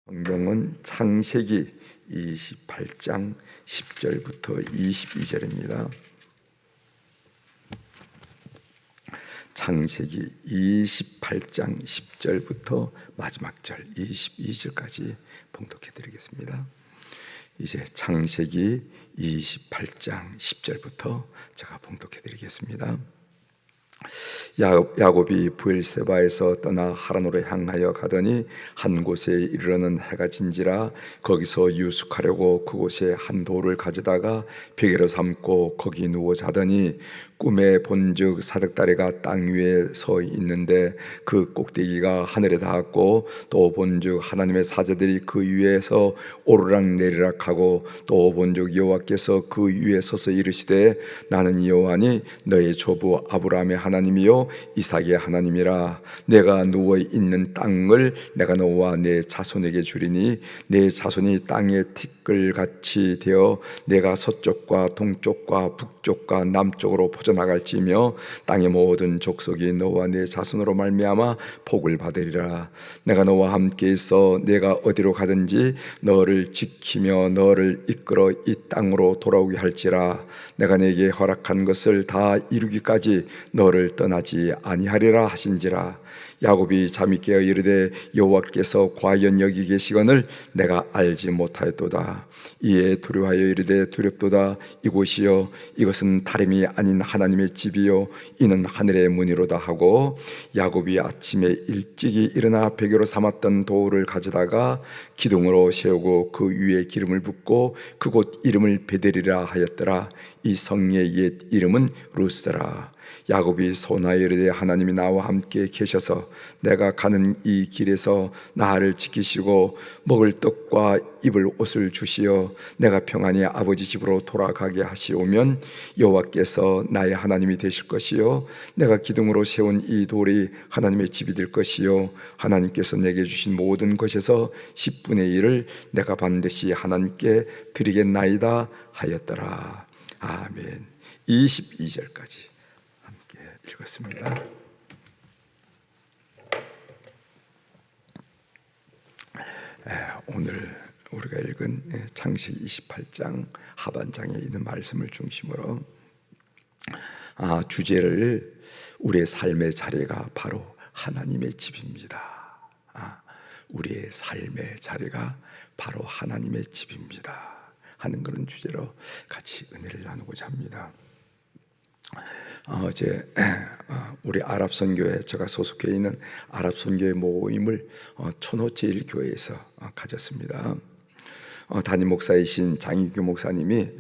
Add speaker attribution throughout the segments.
Speaker 1: 성경은 창세기 28장 10절부터 22절입니다. 창세기 28장 10절부터 마지막 절 22절까지 봉독해 드리겠습니다. 이제 창세기 28장 10절부터 제가 봉독해 드리겠습니다. 야곱이 브엘세바에서 떠나 하란으로 향하여 가더니 한 곳에 이르러는 해가 진지라 거기서 유숙하려고 그곳에 한 돌을 가져다가 베개로 삼고 거기 누워 자더니 꿈에 본즉 사닥다리가 땅 위에 서 있는데 그 꼭대기가 하늘에 닿았고 또 본즉 하나님의 사자들이 그 위에서 오르락 내리락 하고 또 본즉 여호와께서 그 위에 서서 이르시되 나는 여호와니 너의 조부 아브라함의 하나님이요 이삭의 하나님이라. 내가 누워 있는 땅을 내가 너와 내 자손에게 주리니 내 자손이 땅의 티끌같이 되어 내가 서쪽과 동쪽과 북쪽과 남쪽으로 퍼져나갈지며 땅의 모든 족속이 너와 내 자손으로 말미암아 복을 받으리라. 내가 너와 함께 있어 내가 어디로 가든지 너를 지키며 너를 이끌어 이 땅으로 돌아오게 할지라. 내가 내게 허락한 것을 다 이루기까지 너를 떠나지 아니하리라 하신지라. 야곱이 잠이 깨어 이르되 여호와께서 과연 여기 계시거늘 내가 알지 못하였도다. 이에 두려워하여 이르되 두렵도다. 이곳이요 이것은 다름이 아닌 하나님의 집이요 이는 하늘의 문이로다 하고 야곱이 아침에 일찍이 일어나 베개로 삼았던 돌을 가져다가 기둥으로 세우고 그 위에 기름을 붓고 그곳 이름을 베델이라 하였더라. 이 성의 옛 이름은 루스더라. 야곱이 소나에 이르되 하나님이 나와 함께 계셔서 내가 가는 이 길에서 나를 지키시고 먹을 떡과 입을 옷을 주시어 내가 평안히 아버지 집으로 돌아가게 하시오면 여호와께서 나의 하나님이 되실 것이요 내가 기둥으로 세운 이 돌이 하나님의 집이 될 것이요 하나님께서 내게 주신 모든 것에서 10분의 1을 내가 반드시 하나님께 드리겠나이다 하였더라. 아멘. 22절까지 읽었습니다. 오늘 우리가 읽은 창세기 28장 하반장에 있는 말씀을 중심으로 주제를 우리의 삶의 자리가 바로 하나님의 집입니다. 우리의 삶의 자리가 바로 하나님의 집입니다 하는 그런 주제로 같이 은혜를 나누고자 합니다. 어제 우리 아랍선교회 제가 소속해 있는 아랍선교회 모임을 천호제일교회에서 가졌습니다. 담임 목사이신 장희규 목사님이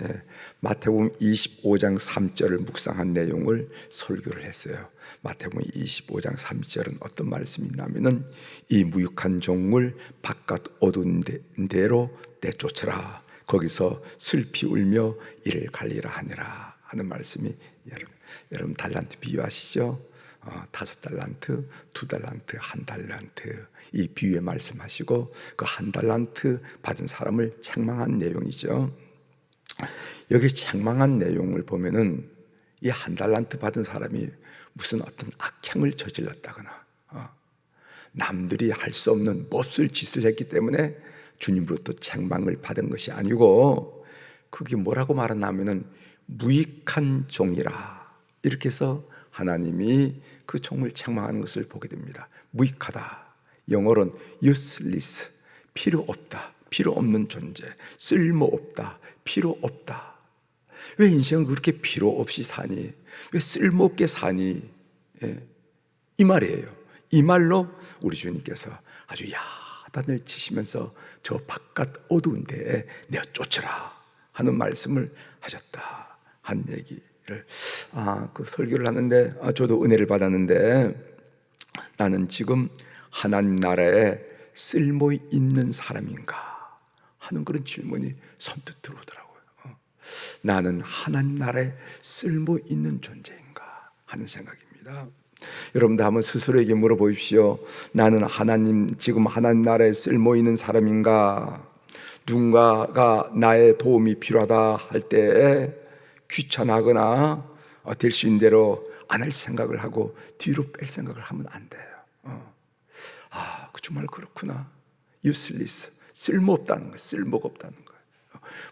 Speaker 1: 마태복음 25장 3절을 묵상한 내용을 설교를 했어요. 마태복음 25장 3절은 어떤 말씀이 있냐면은 이 무익한 종을 바깥 어두운 데로 내쫓으라. 거기서 슬피 울며 이를 갈리라 하니라 하는 말씀이 여러분 달란트 비유하시죠? 5달란트, 2달란트, 1달란트 이 비유에 말씀하시고 그 1달란트 받은 사람을 책망한 내용이죠. 여기 책망한 내용을 보면은 이 1달란트 받은 사람이 무슨 어떤 악행을 저질렀다거나 남들이 할 수 없는 몹쓸 짓을 했기 때문에 주님으로부터 책망을 받은 것이 아니고 그게 뭐라고 말하냐면은 무익한 종이라 이렇게 해서 하나님이 그 종을 책망하는 것을 보게 됩니다. 무익하다. 영어로는 useless, 필요 없다, 필요 없는 존재, 쓸모없다, 필요 없다. 왜 인생은 그렇게 필요 없이 사니? 왜 쓸모없게 사니? 이 말이에요. 이 말로 우리 주님께서 아주 야단을 치시면서 저 바깥 어두운 데에 내어 쫓으라 하는 말씀을 하셨다 한 얘기를 그 설교를 하는데 저도 은혜를 받았는데 나는 지금 하나님 나라에 쓸모 있는 사람인가 하는 그런 질문이 선뜻 들어오더라고요. 나는 하나님 나라에 쓸모 있는 존재인가 하는 생각입니다. 여러분도 한번 스스로에게 물어보십시오. 나는 지금 하나님 나라에 쓸모 있는 사람인가? 누군가가 나의 도움이 필요하다 할 때에 귀찮아하거나 될 수 있는 대로 안 할 생각을 하고 뒤로 뺄 생각을 하면 안 돼요. 정말 그렇구나. useless, 쓸모없다는 거예요. 쓸모가 없다는 거예요.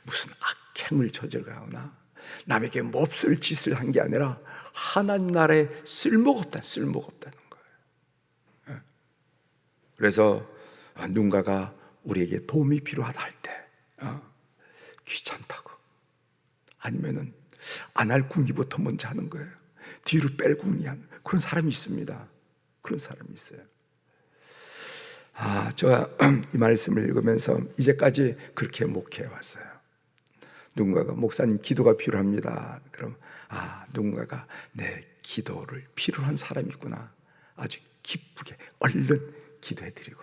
Speaker 1: 무슨 악행을 저질러가거나 남에게 몹쓸 짓을 한 게 아니라 하나님 나라에 쓸모가 없다는 거예요. 그래서 누군가가 우리에게 도움이 필요하다 할 때 귀찮다고, 아니면은 안 할 궁리부터 먼저 하는 거예요. 뒤로 뺄 궁리하는 그런 사람이 있습니다. 그런 사람이 있어요. 제가 이 말씀을 읽으면서 이제까지 그렇게 목회해 왔어요. 누군가가 목사님 기도가 필요합니다. 그럼 누군가가 내 기도를 필요한 사람이 있구나. 아주 기쁘게 얼른 기도해 드리고,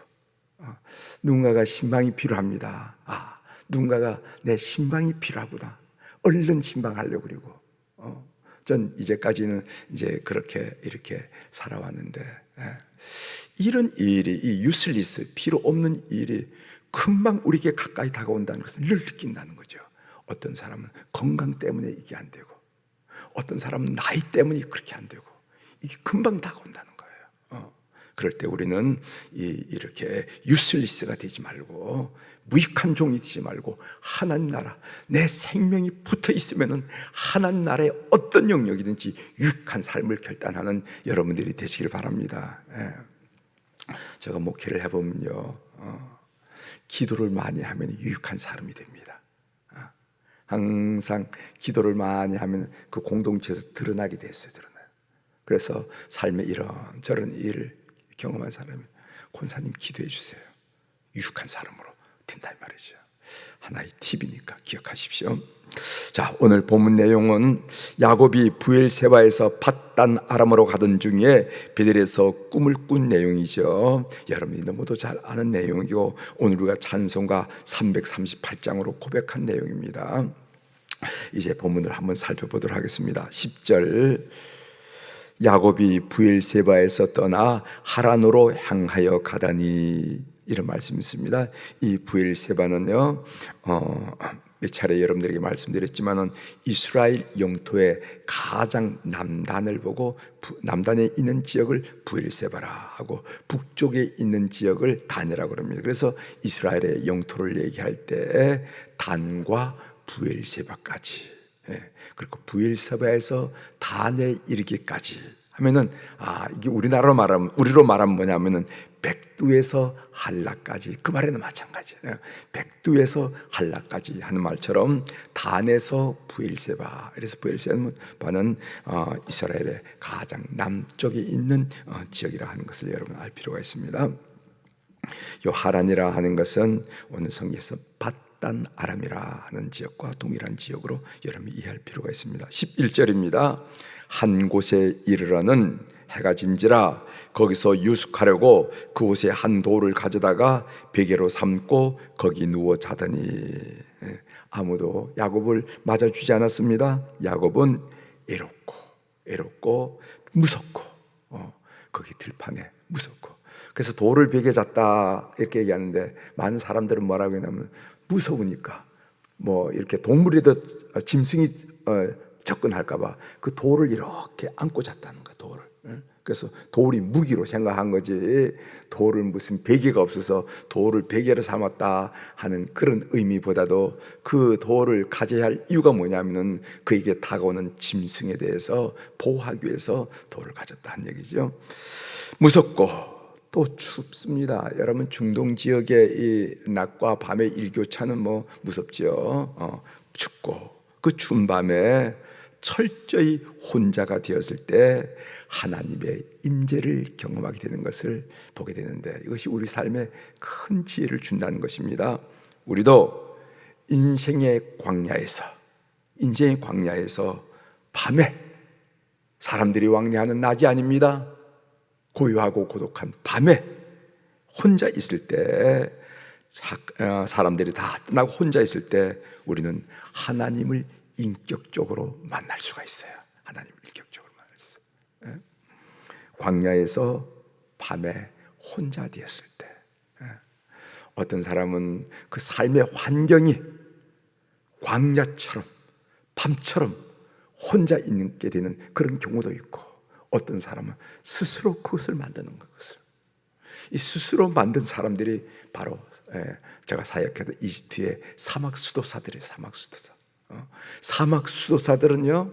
Speaker 1: 누군가가 신방이 필요합니다. 누군가가 내 신방이 필요하구나. 얼른 신방하려고 그러고, 전 이제까지는 이제 그렇게 이렇게 살아왔는데, 이런 일이, 이 유슬리스, 필요 없는 일이 금방 우리에게 가까이 다가온다는 것을 늘 느낀다는 거죠. 어떤 사람은 건강 때문에 이게 안 되고, 어떤 사람은 나이 때문에 그렇게 안 되고, 이게 금방 다가온다는 거예요. 그럴 때 우리는 이렇게 유슬리스가 되지 말고, 무익한 종이 되지 말고, 하나님 나라, 내 생명이 붙어 있으면은 하나님 나라의 어떤 영역이든지 유익한 삶을 결단하는 여러분들이 되시길 바랍니다. 제가 목회를 해보면요, 기도를 많이 하면 유익한 사람이 됩니다. 항상 기도를 많이 하면 그 공동체에서 드러나게 됐어요. 드러나요. 그래서 삶에 이런저런 일을 경험한 사람이, 권사님 기도해 주세요, 유익한 사람으로 된다 이 말이죠. 하나의 팁이니까 기억하십시오. 자, 오늘 본문 내용은 야곱이 부엘세바에서 밧단 아람으로 가던 중에 베델에서 꿈을 꾼 내용이죠. 여러분이 너무도 잘 아는 내용이고, 오늘 우리가 찬송가 338장으로 고백한 내용입니다. 이제 본문을 한번 살펴보도록 하겠습니다. 10절, 야곱이 부엘세바에서 떠나 하란으로 향하여 가다니, 이런 말씀이 있습니다. 이 부엘세바는요, 몇 차례 여러분들에게 말씀드렸지만은 이스라엘 영토의 가장 남단을 보고 남단에 있는 지역을 부엘세바라 하고 북쪽에 있는 지역을 단이라고 합니다. 그래서 이스라엘의 영토를 얘기할 때 단과 부엘세바까지, 그리고 부엘세바에서 단에 이르기까지 하면은, 이게 우리로 말하면 뭐냐면은 백두에서 한라까지, 그 말에는 마찬가지예요. 백두에서 한라까지 하는 말처럼 단에서 부엘세바, 그래서 부엘세바는 이스라엘의 가장 남쪽에 있는 지역이라 하는 것을 여러분 알 필요가 있습니다. 이 하란이라 하는 것은 오늘 성경에서 밧단 아람이라 하는 지역과 동일한 지역으로 여러분이 이해할 필요가 있습니다. 11절입니다. 한 곳에 이르러는 해가 진지라 거기서 유숙하려고 그곳에 한 돌을 가져다가 베개로 삼고 거기 누워 자더니, 아무도 야곱을 맞아주지 않았습니다. 야곱은 애롭고 무섭고, 거기 들판에 무섭고, 그래서 돌을 베개 잤다 이렇게 얘기하는데, 많은 사람들은 뭐라고 하냐면 무서우니까 뭐 이렇게 동물에도 짐승이 접근할까봐 그 돌을 이렇게 안고 잤다는 거야. 돌을. 그래서 돌이 무기로 생각한 거지, 돌을 무슨 베개가 없어서 돌을 베개로 삼았다 하는 그런 의미보다도 그 돌을 가져야 할 이유가 뭐냐면은 그에게 다가오는 짐승에 대해서 보호하기 위해서 돌을 가졌다 한 얘기죠. 무섭고 또 춥습니다. 여러분, 중동 지역의 이 낮과 밤의 일교차는 뭐 무섭죠. 춥고 그 추운 밤에 철저히 혼자가 되었을 때 하나님의 임재를 경험하게 되는 것을 보게 되는데, 이것이 우리 삶에 큰 지혜를 준다는 것입니다. 우리도 인생의 광야에서 밤에, 사람들이 왕래하는 낮이 아닙니다. 고요하고 고독한 밤에 혼자 있을 때, 사람들이 다 떠나고 혼자 있을 때 우리는 하나님을 인격적으로 만날 수가 있어요. 하나님을 인격적으로 만날 수 있어요. 광야에서 밤에 혼자 되었을 때, 어떤 사람은 그 삶의 환경이 광야처럼 밤처럼 혼자 있게 되는 그런 경우도 있고, 어떤 사람은 스스로 그것을 만드는 것을, 이 스스로 만든 사람들이 바로 제가 사역했던 이집트의 사막 수도사들이에요. 사막 수도사들은요,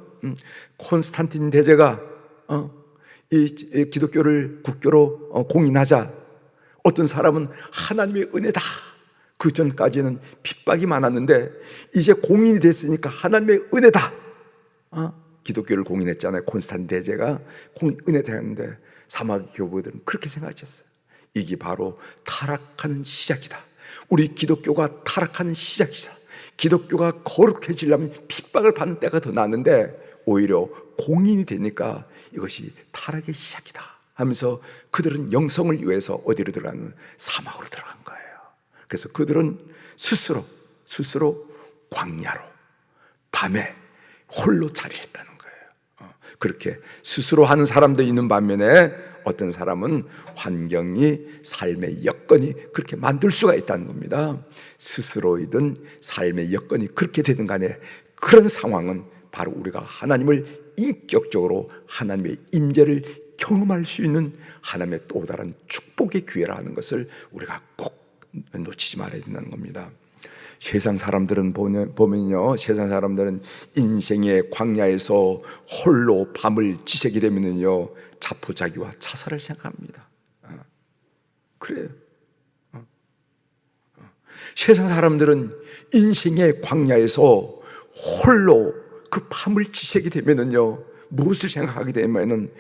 Speaker 1: 콘스탄틴 대제가 이 기독교를 국교로 공인하자 어떤 사람은 하나님의 은혜다, 그 전까지는 핍박이 많았는데 이제 공인이 됐으니까 하나님의 은혜다, 기독교를 공인했잖아요. 콘스탄틴 대제가 은혜다 했는데 사막 교부들은 그렇게 생각하셨어요. 이게 바로 타락하는 시작이다, 우리 기독교가 타락하는 시작이다, 기독교가 거룩해지려면 핍박을 받는 때가 더 나는데 오히려 공인이 되니까 이것이 타락의 시작이다 하면서 그들은 영성을 위해서 어디로 들어가는? 사막으로 들어간 거예요. 그래서 그들은 스스로 광야로 밤에 홀로 자리를 했다는 거예요. 그렇게 스스로 하는 사람도 있는 반면에 어떤 사람은 환경이, 삶의 여건이 그렇게 만들 수가 있다는 겁니다. 스스로이든 삶의 여건이 그렇게 되든 간에 그런 상황은 바로 우리가 하나님을 인격적으로 하나님의 임재를 경험할 수 있는 하나님의 또 다른 축복의 기회라 하는 것을 우리가 꼭 놓치지 말아야 된다는 겁니다. 세상 사람들은 보면요, 세상 사람들은 인생의 광야에서 홀로 밤을 지새게 되면요 자포자기와 자살을 생각합니다. 그래요. 세상 사람들은 인생의 광야에서 홀로 그 밤을 지새게 되면요 무엇을 생각하게 되면은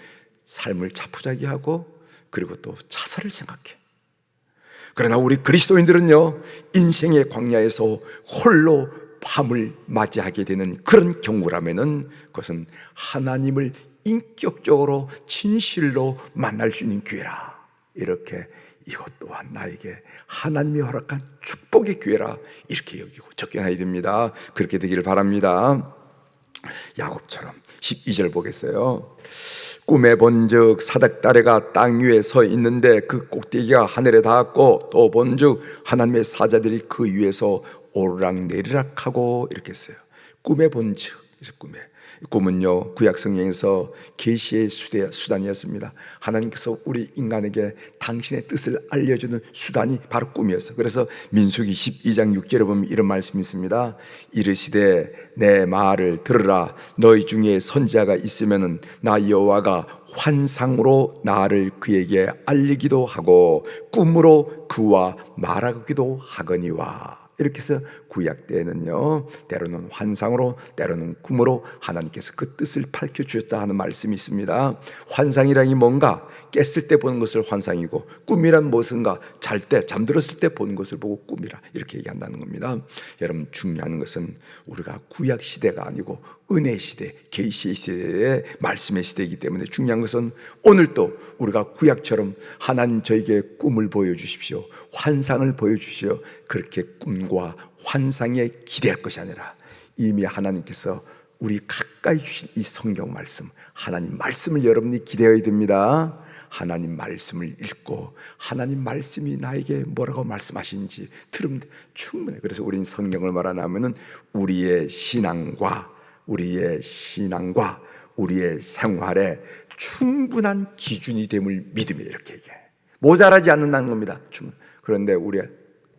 Speaker 1: 삶을 자포자기하고 그리고 또 자살을 생각해. 그러나 우리 그리스도인들은요 인생의 광야에서 홀로 밤을 맞이하게 되는 그런 경우라면은 그것은 하나님을 인격적으로 진실로 만날 수 있는 기회라, 이렇게 이것 또한 나에게 하나님이 허락한 축복의 기회라 이렇게 여기고 적용해야 됩니다. 그렇게 되기를 바랍니다. 야곱처럼 12절 보겠어요. 꿈에 본즉 사닥다리가 땅 위에 서 있는데 그 꼭대기가 하늘에 닿았고 또 본즉 하나님의 사자들이 그 위에서 오르락내리락 하고 이렇게 했어요. 꿈에 본즉, 꿈은요 구약 성경에서 계시의 수단이었습니다. 하나님께서 우리 인간에게 당신의 뜻을 알려주는 수단이 바로 꿈이었어요. 그래서 민수기 12장 6절에 보면 이런 말씀이 있습니다. 이르시되 내 말을 들으라. 너희 중에 선지자가 있으면은 나 여호와가 환상으로 나를 그에게 알리기도 하고 꿈으로 그와 말하기도 하거니와. 이렇게 해서 구약 때에는요 때로는 환상으로 때로는 꿈으로 하나님께서 그 뜻을 밝혀주셨다 하는 말씀이 있습니다. 환상이라니 뭔가? 깼을 때 보는 것을 환상이고, 꿈이란 무엇인가? 잘 때, 잠들었을 때 보는 것을 보고 꿈이라 이렇게 얘기한다는 겁니다. 여러분, 중요한 것은 우리가 구약 시대가 아니고 은혜 시대, 계시의 시대의 말씀의 시대이기 때문에 중요한 것은 오늘도 우리가 구약처럼 하나님 저에게 꿈을 보여주십시오, 환상을 보여주시오, 그렇게 꿈과 환상에 기대할 것이 아니라 이미 하나님께서 우리 가까이 주신 이 성경 말씀, 하나님 말씀을 여러분이 기대해야 됩니다. 하나님 말씀을 읽고 하나님 말씀이 나에게 뭐라고 말씀하시는지 들으면 충분해. 그래서 우리는 성경을 말하자면은 우리의 신앙과 우리의 생활에 충분한 기준이 됨을 믿으며 이렇게 얘기해. 모자라지 않는다는 겁니다. 그런데 우리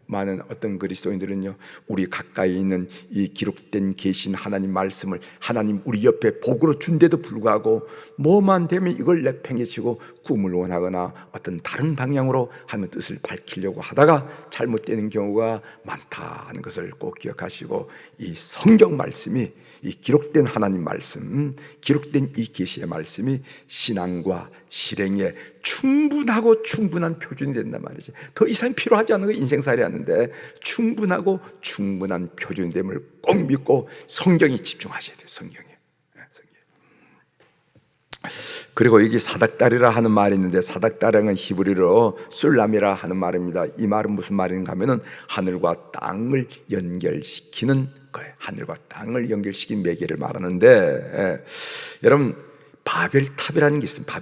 Speaker 1: 많은 어떤 그리스도인들은요 우리 가까이 있는 이 기록된 계신 하나님 말씀을 하나님 우리 옆에 복으로 준데도 불구하고 뭐만 되면 이걸 내팽개치고 꿈을 원하거나 어떤 다른 방향으로 하는 뜻을 밝히려고 하다가 잘못되는 경우가 많다는 것을 꼭 기억하시고, 이 성경 말씀이, 이 기록된 하나님 말씀, 기록된 이 계시의 말씀이 신앙과 실행에 충분하고 충분한 표준이 된단 말이지. 더 이상 필요하지 않은 거 인생살이 하는데 충분하고 충분한 표준됨을 꼭 믿고 성경에 집중하셔야 돼요. 성경에. 그리고 여기 사닥다리라 하는 말이 있는데, 사닥다리는 히브리어로 술람이라 하는 말입니다. 이 말은 무슨 말인가 하면은 하늘과 땅을 연결시키는 거예요. 하늘과 땅을 연결시킨 매개를 말하는데, 여러분 바벨탑이라는 게 있습니다.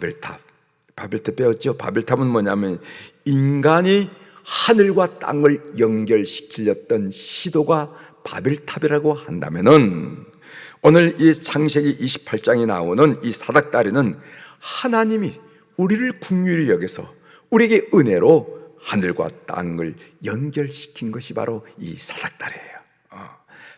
Speaker 1: 바벨탑 배웠죠? 바벨탑은 뭐냐면 인간이 하늘과 땅을 연결시키려던 시도가 바벨탑이라고 한다면은, 오늘 이 창세기 28장에 나오는 이 사닥다리는 하나님이 우리를 긍휼히 여겨서 우리에게 은혜로 하늘과 땅을 연결시킨 것이 바로 이 사닥다리예요.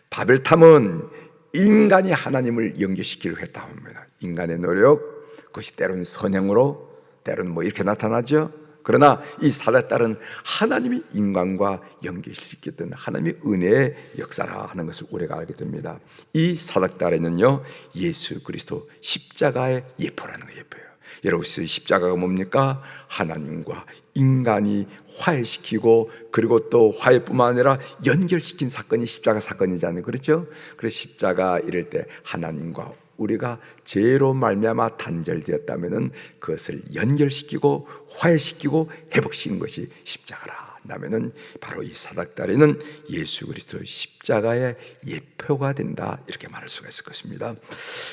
Speaker 1: 바벨탑은 인간이 하나님을 연결시키려고 했다 합니다. 인간의 노력, 그것이 때로는 선행으로, 때로는 뭐 이렇게 나타나죠. 그러나 이 사닥다리는 하나님이 인간과 연결시켰던 하나님의 은혜의 역사라 하는 것을 우리가 알게 됩니다. 이 사닥다리는요, 예수 그리스도 십자가의 예표라는 거예요. 예표예요. 여러분, 십자가가 뭡니까? 하나님과 인간이 화해시키고, 그리고 또 화해뿐만 아니라 연결시킨 사건이 십자가 사건이잖아요. 그렇죠? 그래서 십자가 이럴 때 하나님과 우리가 죄로 말미암아 단절되었다면은 그것을 연결시키고 화해시키고 회복시키는 것이 십자가라 한다면은 바로 이 사닥다리는 예수 그리스도의 십자가의 예표가 된다, 이렇게 말할 수가 있을 것입니다.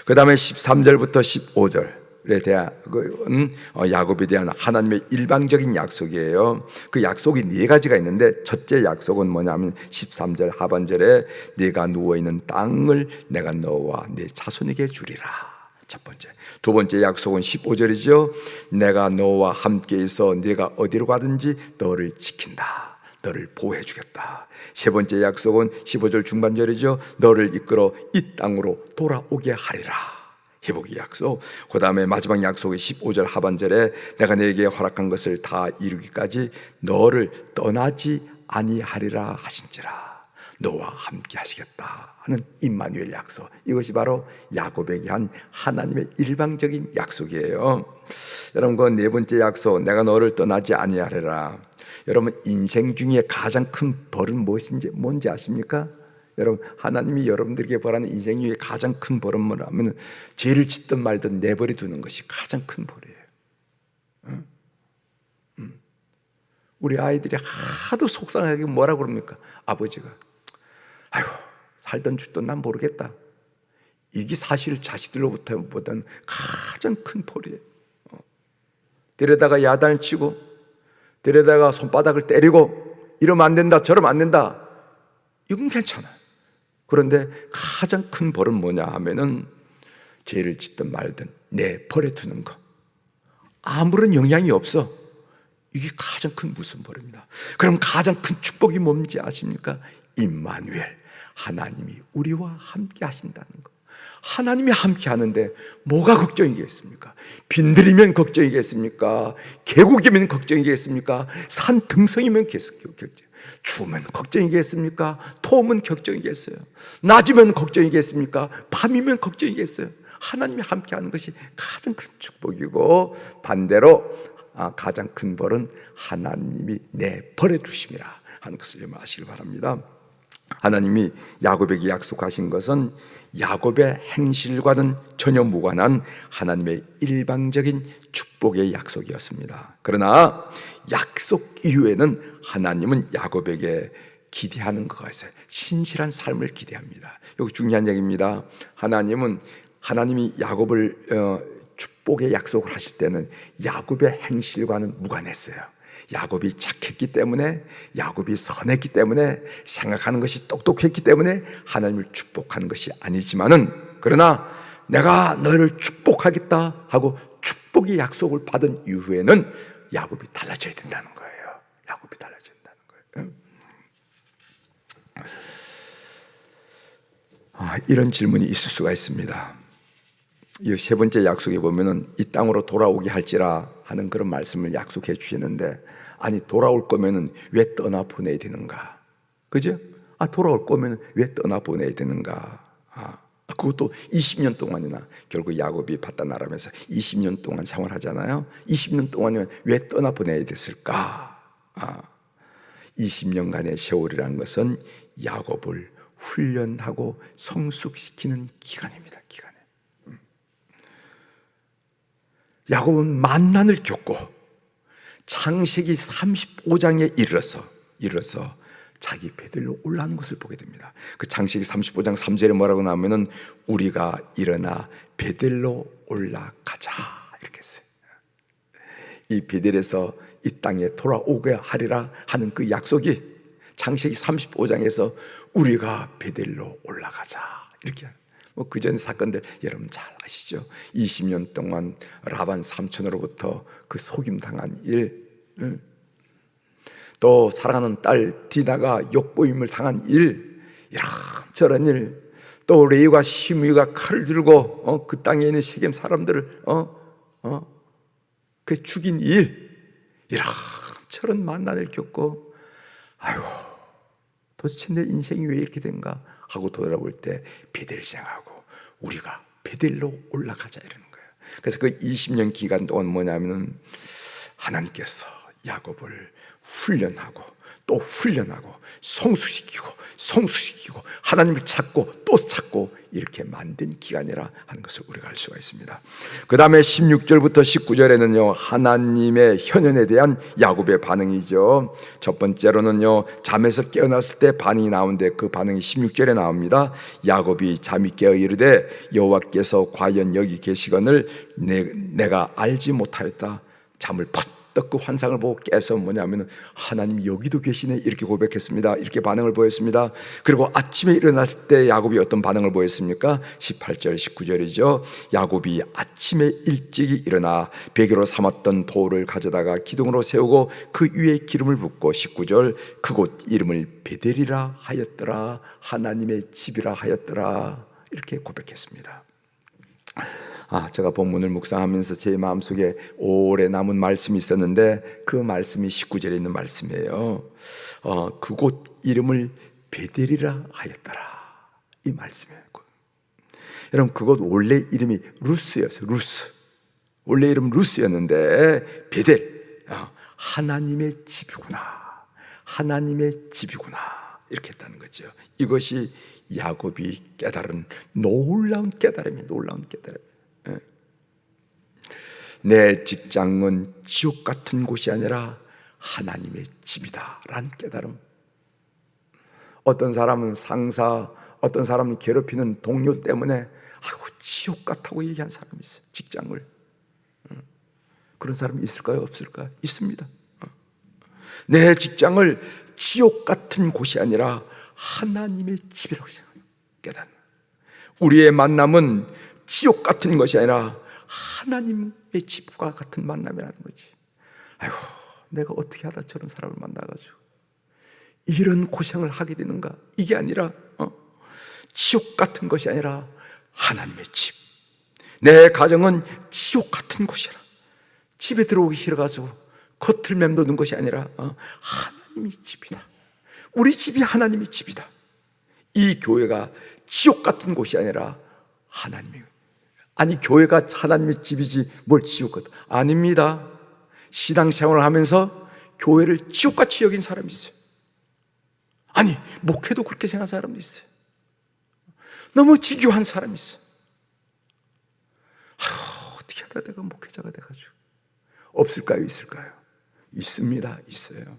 Speaker 1: 그 다음에 13절부터 15절에 대한 야곱에 대한 하나님의 일방적인 약속이에요. 그 약속이 네 가지가 있는데, 첫째 약속은 뭐냐면 13절 하반절에 네가 누워있는 땅을 내가 너와 네 자손에게 주리라. 첫 번째. 두 번째 약속은 15절이죠. 내가 너와 함께 있어 네가 어디로 가든지 너를 지킨다, 너를 보호해 주겠다. 세 번째 약속은 15절 중반절이죠. 너를 이끌어 이 땅으로 돌아오게 하리라. 회복의 약속. 그 다음에 마지막 약속의 15절 하반절에 내가 너에게 허락한 것을 다 이루기까지 너를 떠나지 아니하리라 하신지라. 너와 함께 하시겠다 하는 임마누엘 약속. 이것이 바로 야곱에게 한 하나님의 일방적인 약속이에요. 여러분, 그 네 번째 약속, 내가 너를 떠나지 아니하리라. 여러분, 인생 중에 가장 큰 벌은 뭔지 아십니까? 여러분, 하나님이 여러분들에게 벌하는 인생 중에 가장 큰 벌은 뭐냐면 죄를 짓든 말든 내버려 두는 것이 가장 큰 벌이에요. 우리 아이들이 하도 속상하게 뭐라 그럽니까? 아버지가 아이고, 살던 죽던 난 모르겠다. 이게 사실 자식들로부터보다는 가장 큰 벌이에요. 데려다가 야단을 치고, 데려다가 손바닥을 때리고, 이러면 안 된다, 저러면 안 된다, 이건 괜찮아요. 그런데 가장 큰 벌은 뭐냐 하면은 죄를 짓든 말든 내버려 두는 거, 아무런 영향이 없어. 이게 가장 큰 무슨 벌입니다. 그럼 가장 큰 축복이 뭔지 아십니까? 임마누엘, 하나님이 우리와 함께 하신다는 거. 하나님이 함께 하는데 뭐가 걱정이겠습니까? 빈들이면 걱정이겠습니까? 계곡이면 걱정이겠습니까? 산 등성이면 걱정. 추우면 걱정이겠습니까? 더우면 걱정이겠어요? 낮이면 걱정이겠습니까? 밤이면 걱정이겠어요? 하나님이 함께 하는 것이 가장 큰 축복이고, 반대로 가장 큰 벌은 하나님이 내버려 두심이라 하는 것을 아시길 바랍니다. 하나님이 야곱에게 약속하신 것은 야곱의 행실과는 전혀 무관한 하나님의 일방적인 축복의 약속이었습니다. 그러나 약속 이후에는 하나님은 야곱에게 기대하는 것가 있어요. 신실한 삶을 기대합니다. 여기 중요한 얘기입니다. 하나님이 야곱을 축복의 약속을 하실 때는 야곱의 행실과는 무관했어요. 야곱이 착했기 때문에, 야곱이 선했기 때문에, 생각하는 것이 똑똑했기 때문에 하나님을 축복하는 것이 아니지만은, 그러나 내가 너를 축복하겠다 하고 축복의 약속을 받은 이후에는 야곱이 달라져야 된다는 거예요. 야곱이 달라져야 된다는 거예요. 이런 질문이 있을 수가 있습니다. 이 세 번째 약속에 보면은 이 땅으로 돌아오게 할지라 하는 그런 말씀을 약속해 주시는데, 아니, 돌아올 거면은 왜 떠나 보내야 되는가? 그죠? 돌아올 거면 왜 떠나 보내야 되는가? 그것도 20년 동안이나, 결국 야곱이 paddan-aram에서 20년 동안 생활하잖아요. 20년 동안이면 왜 떠나 보내야 됐을까? 20년간의 세월이라는 것은 야곱을 훈련하고 성숙시키는 기간입니다. 야곱은 만난을 겪고 창세기 35장에 이르러서 자기 배들로 올라가는 것을 보게 됩니다. 그 창세기 35장 3절에 뭐라고 나오면은 우리가 일어나 베델로 올라가자, 이렇게 했어요. 이 베델에서 이 땅에 돌아오게 하리라 하는 그 약속이 창세기 35장에서 우리가 베델로 올라가자, 이렇게 하는. 그 전 사건들 여러분 잘 아시죠? 20년 동안 라반 삼촌으로부터 그 속임당한 일, 또 사랑하는 딸 디나가 욕보임을 당한 일, 이런저런 일, 또 레이와 시므이가 칼을 들고 그 땅에 있는 세겜 사람들을 그 죽인 일, 이런저런 만난을 겪고, 아유, 도대체 내 인생이 왜 이렇게 된가 하고 돌아볼 때 베델을 생각하고 우리가 베델로 올라가자 이러는 거예요. 그래서 그 20년 기간 동안 뭐냐면은 하나님께서 야곱을 훈련하고 또 훈련하고 성숙시키고 하나님을 찾고 또 찾고 이렇게 만든 기간이라 하는 것을 우리가 알 수가 있습니다. 그 다음에 16절부터 19절에는요 하나님의 현현에 대한 야곱의 반응이죠. 첫 번째로는요 잠에서 깨어났을 때 반응이 나오는데 그 반응이 16절에 나옵니다. 야곱이 잠이 깨어 이르되 여호와께서 과연 여기 계시거늘 내가 알지 못하였다. 잠을 퍽 그 환상을 보고 깨서 뭐냐면 하나님 여기도 계시네 이렇게 고백했습니다. 이렇게 반응을 보였습니다. 그리고 아침에 일어났을 때 야곱이 어떤 반응을 보였습니까? 18절 19절이죠. 야곱이 아침에 일찍이 일어나 베개로 삼았던 돌을 가져다가 기둥으로 세우고 그 위에 기름을 붓고 19절 그곳 이름을 베델이라 하였더라. 하나님의 집이라 하였더라. 이렇게 고백했습니다. 제가 본문을 묵상하면서 제 마음속에 오래 남은 말씀이 있었는데 그 말씀이 19절에 있는 말씀이에요. 그곳 이름을 베델이라 하였더라. 이 말씀이에요. 여러분 그곳 원래 이름이 루스였어요. 루스. 원래 이름 루스였는데 베델, 하나님의 집이구나. 하나님의 집이구나. 이렇게 했다는 거죠. 이것이 야곱이 깨달은 놀라운 깨달음이 놀라운 깨달음. 내 직장은 지옥 같은 곳이 아니라 하나님의 집이다 라는 깨달음. 어떤 사람은 상사, 어떤 사람은 괴롭히는 동료 때문에 지옥 같다고 얘기한 사람이 있어요. 직장을. 그런 사람이 있을까요? 없을까요? 있습니다. 내 직장을 지옥 같은 곳이 아니라 하나님의 집이라고 깨닫는. 우리의 만남은 지옥 같은 것이 아니라 하나님의 집과 같은 만남이라는 거지. 아이고, 내가 어떻게 하다 저런 사람을 만나가지고 이런 고생을 하게 되는가? 이게 아니라 지옥 같은 것이 아니라 하나님의 집. 내 가정은 지옥 같은 곳이라. 집에 들어오기 싫어가지고 겉을 맴도는 것이 아니라 하나님의 집이다. 우리 집이 하나님의 집이다. 이 교회가 지옥 같은 곳이 아니라 하나님의. 아니 교회가 하나님의 집이지 뭘 지옥 같다. 아닙니다. 신앙생활을 하면서 교회를 지옥같이 여긴 사람이 있어요. 아니 목회도 그렇게 생각하는 사람도 있어요. 너무 지교한 사람이 있어요. 어떻게 하다 내가 목회자가 돼가지고. 없을까요? 있을까요? 있습니다. 있어요.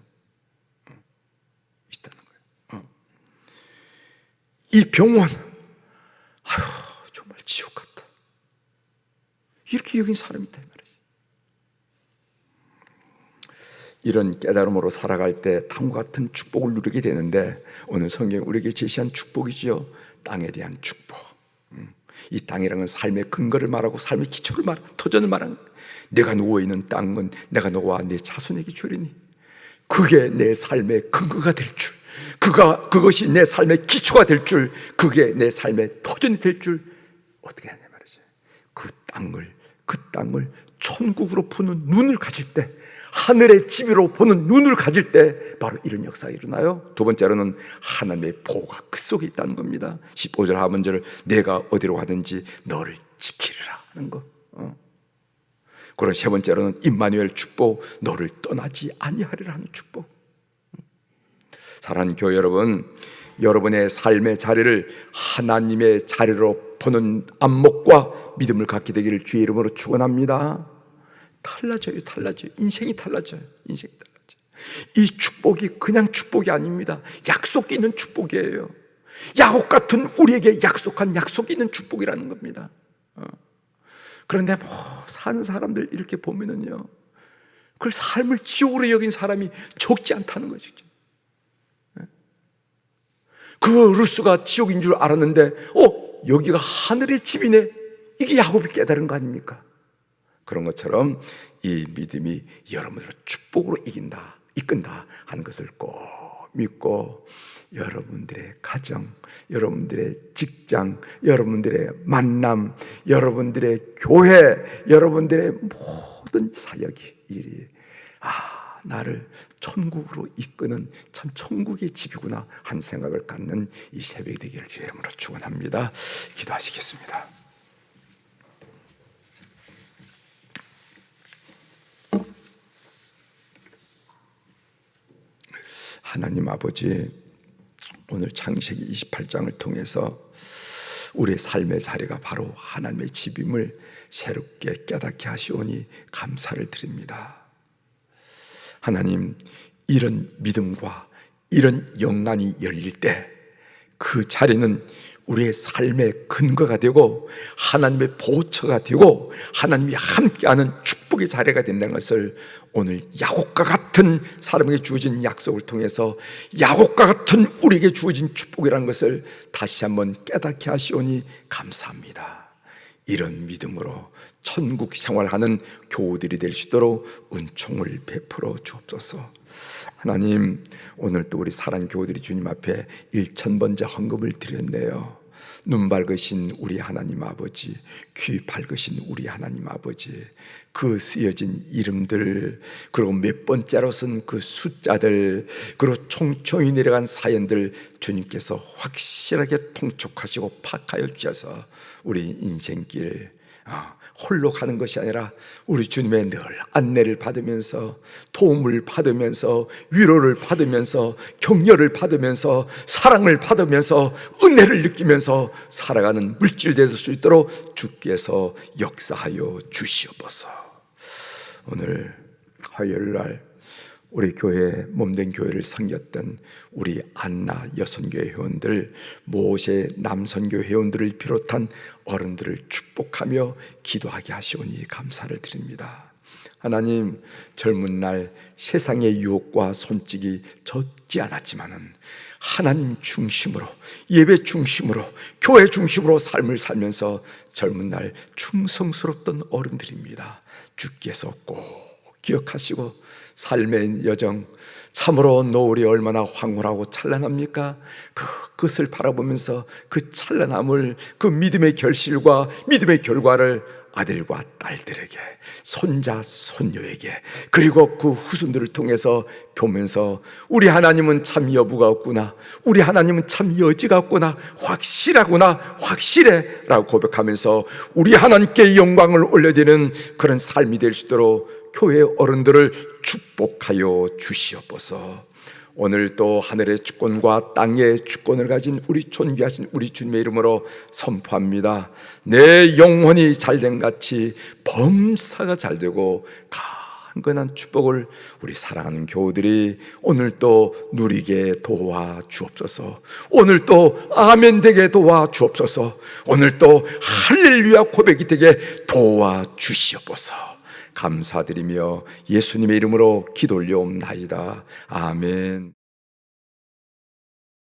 Speaker 1: 있다는 거예요. 이 병원 정말 지옥 같다. 이렇게 여긴 사람이 있다 말이지. 이런 깨달음으로 살아갈 때 다음과 같은 축복을 누리게 되는데 오늘 성경이 우리에게 제시한 축복이죠. 땅에 대한 축복. 이 땅이라는 삶의 근거를 말하고 삶의 기초를 말하고 터전을 말하는 거예요. 내가 누워있는 땅은 내가 너와 내 자손에게 주리니 그게 내 삶의 근거가 될 줄, 그것이 내 삶의 기초가 될 줄, 그게 내 삶의 터전이 될 줄 어떻게 하냐 말이죠. 그 땅을 천국으로 보는 눈을 가질 때, 하늘의 집으로 보는 눈을 가질 때 바로 이런 역사가 일어나요. 두 번째로는 하나님의 보호가 그 속에 있다는 겁니다. 15절 하반절을 내가 어디로 가든지 너를 지키리라 하는 거. 그리고 세 번째로는 임마누엘 축복, 너를 떠나지 아니하리라 하는 축복. 사랑하는 교회 여러분, 여러분의 삶의 자리를 하나님의 자리로 보는 안목과 믿음을 갖게 되기를 주의 이름으로 축원합니다. 달라져요. 인생이 달라져요. 이 축복이 그냥 축복이 아닙니다. 약속 있는 축복이에요. 야곱 같은 우리에게 약속한 약속이 있는 축복이라는 겁니다. 그런데 사는 사람들 이렇게 보면은요, 그걸 삶을 지옥으로 여긴 사람이 적지 않다는 거죠. 그 루스가 지옥인 줄 알았는데 여기가 하늘의 집이네. 이게 야곱이 깨달은 거 아닙니까? 그런 것처럼 이 믿음이 여러분들을 축복으로 이긴다. 이끈다 하는 것을 꼭 믿고 여러분들의 가정, 여러분들의 직장, 여러분들의 만남, 여러분들의 교회, 여러분들의 모든 사역이 일이 나를 천국으로 이끄는 참 천국의 집이구나 한 생각을 갖는 이 새벽이 되기를 주의 이름으로 축원합니다. 기도하시겠습니다. 하나님 아버지, 오늘 창세기 28장을 통해서 우리의 삶의 자리가 바로 하나님의 집임을 새롭게 깨닫게 하시오니 감사를 드립니다. 하나님, 이런 믿음과 이런 영안이 열릴 때 그 자리는 우리의 삶의 근거가 되고 하나님의 보초가 되고 하나님이 함께하는 축복의 자리가 된다는 것을 오늘 야곱과 같은 사람에게 주어진 약속을 통해서 야곱과 같은 우리에게 주어진 축복이라는 것을 다시 한번 깨닫게 하시오니 감사합니다. 이런 믿음으로 천국 생활하는 교우들이 될 수 있도록 은총을 베풀어 주옵소서. 하나님, 오늘 또 우리 사랑하는 교우들이 주님 앞에 1000번째 헌금을 드렸네요. 눈 밝으신 우리 하나님 아버지, 귀 밝으신 우리 하나님 아버지, 그 쓰여진 이름들, 그리고 몇 번째로 쓴 그 숫자들, 그리고 총총히 내려간 사연들 주님께서 확실하게 통촉하시고 파악하여 주셔서 우리 인생길 홀로 가는 것이 아니라 우리 주님의 늘 안내를 받으면서 도움을 받으면서 위로를 받으면서 격려를 받으면서 사랑을 받으면서 은혜를 느끼면서 살아가는 물질 될 수 있도록 주께서 역사하여 주시옵소서. 오늘 화요일날 우리 교회 몸된 교회를 섬겼던 우리 안나 여선교회 회원들, 모세 남선교회 회원들을 비롯한 어른들을 축복하며 기도하게 하시오니 감사를 드립니다. 하나님, 젊은 날 세상의 유혹과 손짓이 젖지 않았지만은 하나님 중심으로, 예배 중심으로, 교회 중심으로 삶을 살면서 젊은 날 충성스럽던 어른들입니다. 주께서 꼭 기억하시고 삶의 여정, 참으로 노을이 얼마나 황홀하고 찬란합니까? 그것을 바라보면서 그 찬란함을, 그 믿음의 결실과 믿음의 결과를 아들과 딸들에게, 손자, 손녀에게, 그리고 그 후손들을 통해서 보면서 우리 하나님은 참 여부가 없구나, 우리 하나님은 참 여지가 없구나, 확실하구나, 확실해 라고 고백하면서 우리 하나님께 영광을 올려드리는 그런 삶이 될 수 있도록 교회 어른들을 축복하여 주시옵소서. 오늘 또 하늘의 주권과 땅의 주권을 가진 우리 존귀하신 우리 주님의 이름으로 선포합니다. 내 영혼이 잘된 같이 범사가 잘되고 강건한 축복을 우리 사랑하는 교우들이 오늘 또 누리게 도와 주옵소서. 오늘 또 아멘 되게 도와 주옵소서. 오늘 또 할렐루야 고백이 되게 도와 주시옵소서. 감사드리며 예수님의 이름으로 기도 올려옵나이다. 아멘.